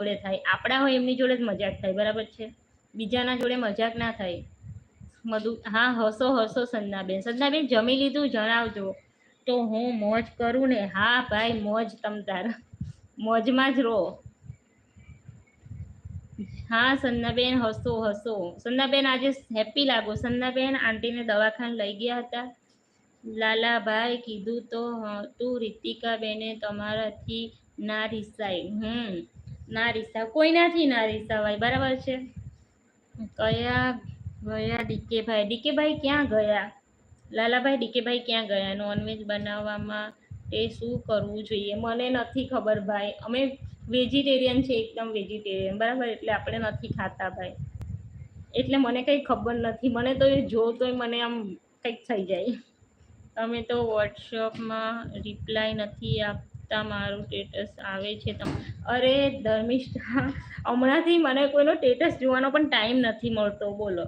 જોડે થાય, આપણા હોય એમની જોડે જ મજાક થાય, બરાબર છે? બીજાના જોડે મજાક ના થાય. મધુ, હા હસો હસો સંજ્ઞાબેન. સંજ્ઞાબેન જમી લીધું જણાવજો. તો હું મોજ કરું ને? હા ભાઈ મોજ, તમ તાર મોજમાં જ રહો. હા સંજ્ઞાબેન હસો હસો. સંજ્ઞાબેન આજે હેપી લાગો. સંજ્ઞાબેન આંટીને દવાખાને લઈ ગયા હતા. લાલાભાઈ કીધું તો તું રીતિકા બેને તમારાથી ના રિસાય. ના રિસાવ, કોઈનાથી ના રિસાવાય, બરાબર છે? કયા ગયા ડીકેભાઈ? ડીકેભાઈ ક્યાં ગયા? લાલાભાઈ ડીકેભાઈ ક્યાં ગયા? નોનવેજ બનાવવામાં એ શું કરવું જોઈએ? મને નથી ખબર ભાઈ, અમે વેજીટેરિયન છે, એકદમ વેજીટેરિયન, બરાબર? એટલે આપણે નથી ખાતા ભાઈ, એટલે મને કંઈ ખબર નથી. મને તો એ જો તોય મને આમ કંઈક થઈ જાય. તમે તો વોટ્સઅપમાં રિપ્લાય નથી આપતા, મારું સ્ટેટસ આવે છે અરે ધર્મિષ્ઠા, હમણાંથી મને કોઈનો સ્ટેટસ જોવાનો પણ ટાઈમ નથી મળતો, બોલો.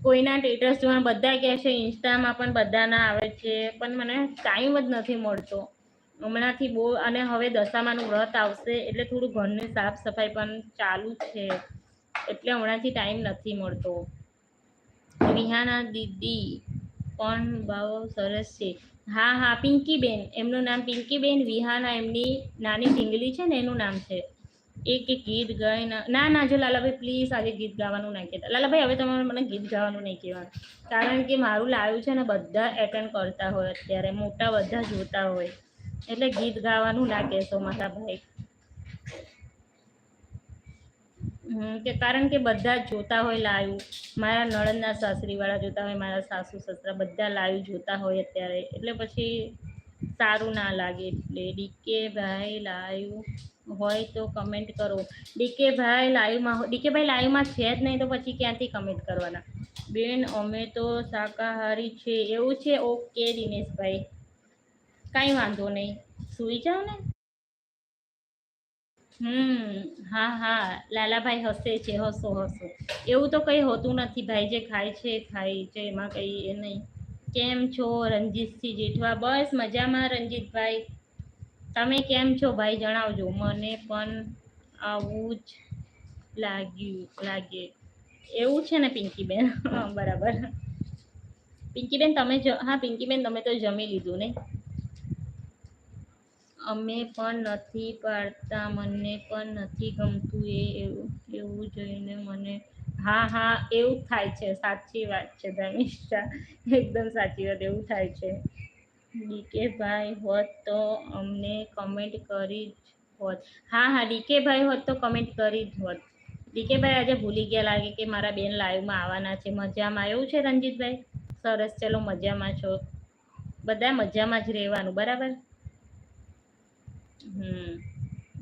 કોઈના સ્ટેટસ જોવા બધા કહે છે, ઇન્સ્ટામાં પણ બધાના આવે છે, પણ મને ટાઈમ જ નથી મળતો હમણાંથી બહુ. અને હવે દશામાનું વ્રત આવશે એટલે થોડું ઘરની સાફ સફાઈ પણ ચાલુ છે, એટલે હમણાંથી ટાઈમ નથી મળતો. વિહાના દીદી પણ બહુ સરસ છે. હા હા પિંકીબેન, એમનું નામ પિંકીબેન. વિહાના એમની નાની ઢીંગલી છે ને એનું નામ છે. એક ગીત ગાય ના ના, જો લાલાભાઈ પ્લીઝ આજે ગીત ગાવાનું ના કહેતા. લાલાભાઈ હવે તમારે મને ગીત ગાવાનું નહીં કહેવાનું, કારણ કે મારું લાઈવ છે ને બધા એટેન્ડ કરતા હોય, અત્યારે મોટા બધા જોતા હોય, એટલે ગીત ગાવાનું ના કહેશો મારા ભાઈ. કે કારણ કે બધા જ જોતા હોય લાઈવ, મારા નણંદના સાસરીવાળા જોતા હોય, મારા સાસુ સસરા બધા લાઈવ જોતા હોય અત્યારે, એટલે પછી સારું ના લાગે. એટલે ડીકે ભાઈ લાઈવ હોય તો કમેન્ટ કરો. ડીકે ભાઈ લાઈવમાં, ડીકે ભાઈ લાઈવમાં છે જ નહીં તો પછી ક્યાંથી કમેન્ટ કરવાના? બેન અમે તો શાકાહારી છે. એવું છે? ઓકે દિનેશભાઈ, કાંઈ વાંધો નહીં, સુઈ જાઓ ને. હા હા લાલાભાઈ હસે છે, હસો હસો. એવું તો કંઈ હોતું નથી ભાઈ, જે ખાય છે ખાય છે, એમાં કંઈ એ નહીં. કેમ છો રણજીતસિંહ જેઠવા? બસ મજામાં રણજીતભાઈ, તમે કેમ છો ભાઈ જણાવજો. મને પણ આવું જ લાગે એવું છે ને પિંકીબેન? હા બરાબર. પિંકીબેન તમે હા પિંકીબેન તમે તો જમી લીધું ને? અમે પણ નથી પાડતા, મને પણ નથી ગમતું એવું જોઈને મને. હા હા એવું જ થાય છે, સાચી વાત છે ધર્મિષ્ઠા, એકદમ સાચી વાત, એવું થાય છે. ડીકે ભાઈ હોત તો અમને કમેન્ટ કરી જ હોત. હા હા ડીકે ભાઈ હોત તો કમેન્ટ કરી જ હોત. ડીકે ભાઈ આજે ભૂલી ગયા લાગે કે મારા બેન લાઈવમાં આવવાના છે. મજામાં એવું છે રંજીતભાઈ? સરસ, ચલો મજામાં છો, બધા મજામાં જ રહેવાનું, બરાબર?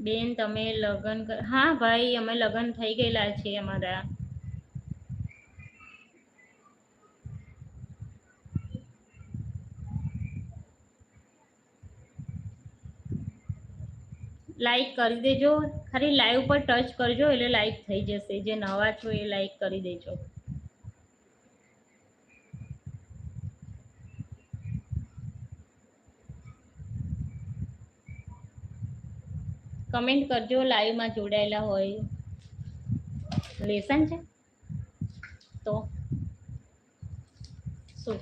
બેન તમે લગ્ન હા ભાઈ અમે લગ્ન થઈ ગયેલા છે અમારા. લાઈક કરી દેજો, ખાલી લાઈવ પર ટચ કરજો એટલે લાઈક થઈ જશે. જે નવા છો એ લાઈક કરી દેજો. કમેન્ટ કરજો લાઈવમાં જોડાયેલા હોય. લેસન છે તો શું?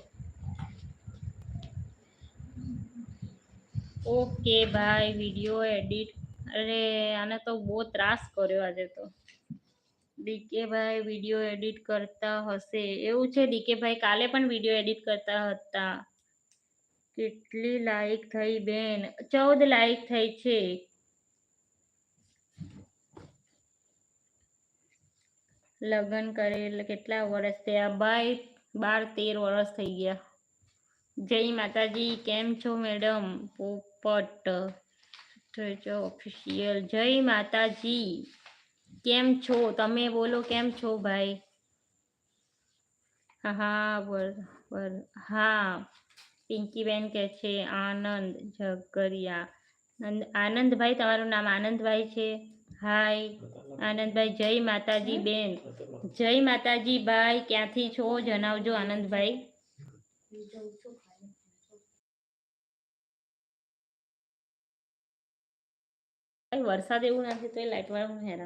ઓકે ભાઈ વિડીયો એડિટ, અરે આને તો બહુ ત્રાસ કર્યો આજે તો. ડીકે ભાઈ વિડીયો એડિટ કરતા હશે, એવું છે ડીકે ભાઈ? કાલે પણ વિડીયો એડિટ કરતા હતા. કેટલી લાઈક થઈ બેન? 14 લાઈક થઈ છે. લગ્ન કરેલ કેટલા વર્ષ થયા ભાઈ? 12-13 વર્ષ થઈ ગયા. જય માતાજી, કેમ છો મેડમ? પોપટ ઓફિશિયલ, જય માતાજી, કેમ છો તમે? બોલો કેમ છો ભાઈ? હા બરાબર. હા પિંકીબેન કે છે આનંદ ઝઘરિયા. આનંદભાઈ, તમારું નામ આનંદભાઈ છે? હાય આનંદભાઈ, જય માતાજી બેન. જય માતાજી ભાઈ, ક્યાંથી છો જણાવજો આનંદભાઈ. વરસાદ એવું નથી તો એ લાઇટવાળું હેરાન